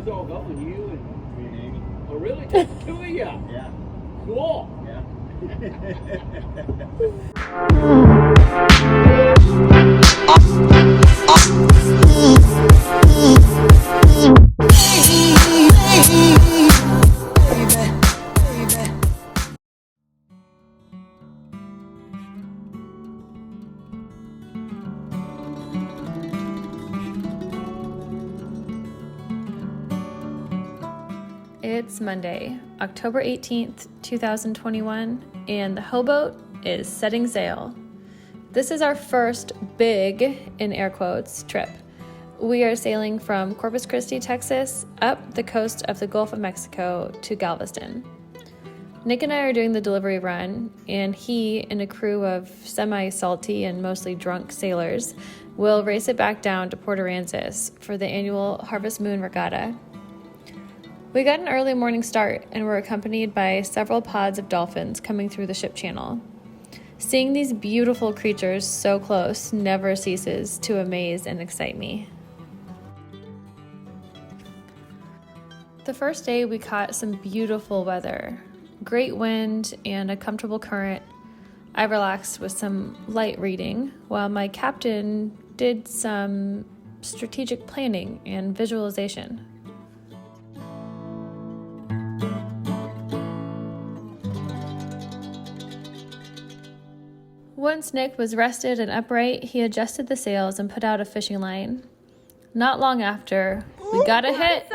Who's all going? You and Me and Amy. oh, really? Just the two of you? Yeah. Cool. Yeah. It's Monday, October 18th, 2021, and the Hoboat is setting sail. This is our first big, in air quotes, trip. We are sailing from Corpus Christi, Texas, up the coast of the Gulf of Mexico to Galveston. Nick and I are doing the delivery run, and he and a crew of semi-salty and mostly drunk sailors will race it back down to Port Aransas for the annual Harvest Moon Regatta. We got an early morning start and were accompanied by several pods of dolphins coming through the ship channel. Seeing these beautiful creatures so close never ceases to amaze and excite me. The first day we caught some beautiful weather, great wind and a comfortable current. I relaxed with some light reading while my captain did some strategic planning and visualization. Once Nick was rested and upright, he adjusted the sails and put out a fishing line. Not long after, we got a hit.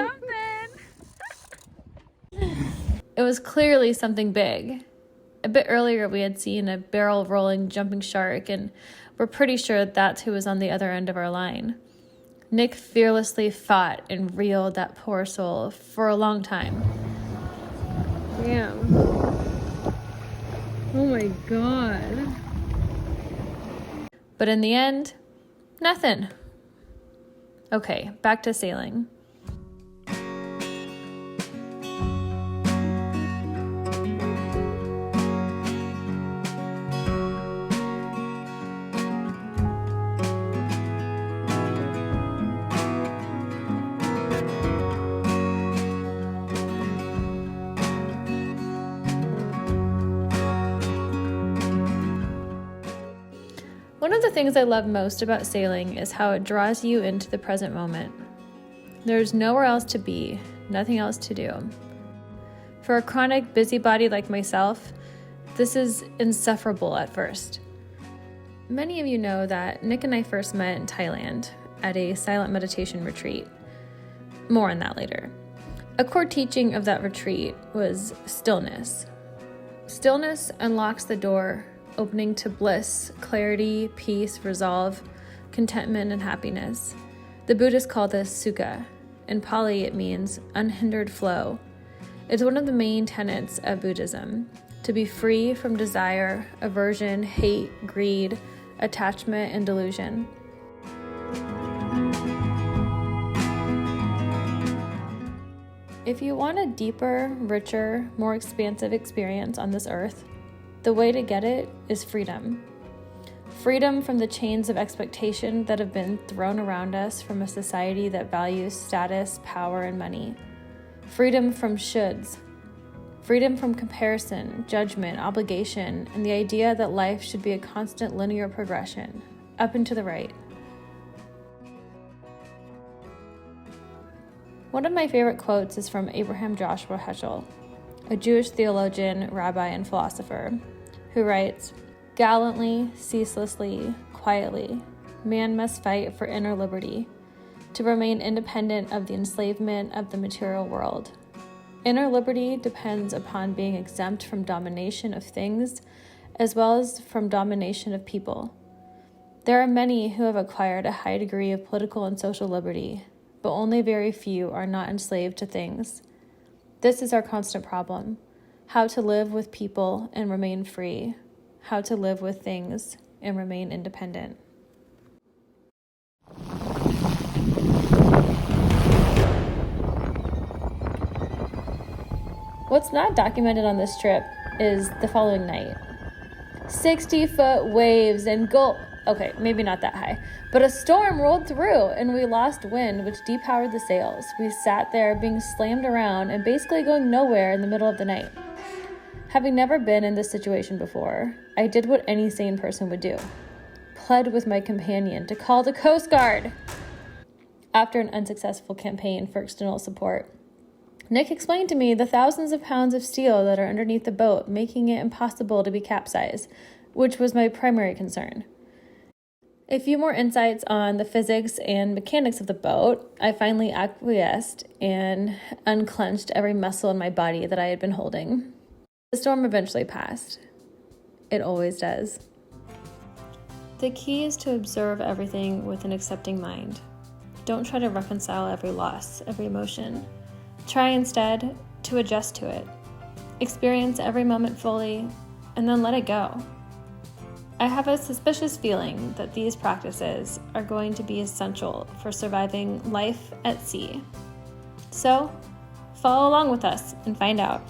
It was clearly something big. A bit earlier, we had seen a barrel-rolling jumping shark, and we're pretty sure that's who was on the other end of our line. Nick fearlessly fought and reeled that poor soul for a long time. Damn. Oh my God. But in the end, nothing. Okay, back to sailing. One of the things I love most about sailing is how it draws you into the present moment. There's nowhere else to be, nothing else to do. For a chronic busybody like myself, this is insufferable at first. Many of you know that Nick and I first met in Thailand at a silent meditation retreat. More on that later. A core teaching of that retreat was stillness. Stillness unlocks the door, opening to bliss, clarity, peace, resolve, contentment, and happiness. The Buddhists call this sukha. In Pali, it means unhindered flow. It's one of the main tenets of Buddhism, to be free from desire, aversion, hate, greed, attachment, and delusion. If you want a deeper, richer, more expansive experience on this earth, the way to get it is freedom. Freedom from the chains of expectation that have been thrown around us from a society that values status, power, and money. Freedom from shoulds. Freedom from comparison, judgment, obligation, and the idea that life should be a constant linear progression, up and to the right. One of my favorite quotes is from Abraham Joshua Heschel, a Jewish theologian, rabbi, and philosopher, who writes, "Gallantly, ceaselessly, quietly, man must fight for inner liberty, to remain independent of the enslavement of the material world. Inner liberty depends upon being exempt from domination of things, as well as from domination of people. There are many who have acquired a high degree of political and social liberty, but only very few are not enslaved to things. This is our constant problem. How to live with people and remain free. How to live with things and remain independent." What's not documented on this trip is the following night. 60-foot waves Okay, maybe not that high. But a storm rolled through and we lost wind, which depowered the sails. We sat there being slammed around and basically going nowhere in the middle of the night. Having never been in this situation before, I did what any sane person would do. Pled with my companion to call the Coast Guard. After an unsuccessful campaign for external support, Nick explained to me the thousands of pounds of steel that are underneath the boat, making it impossible to be capsized, which was my primary concern. A few more insights on the physics and mechanics of the boat, I finally acquiesced and unclenched every muscle in my body that I had been holding. The storm eventually passed. It always does. The key is to observe everything with an accepting mind. Don't try to reconcile every loss, every emotion. Try instead to adjust to it. Experience every moment fully, and then let it go. I have a suspicious feeling that these practices are going to be essential for surviving life at sea. So, follow along with us and find out.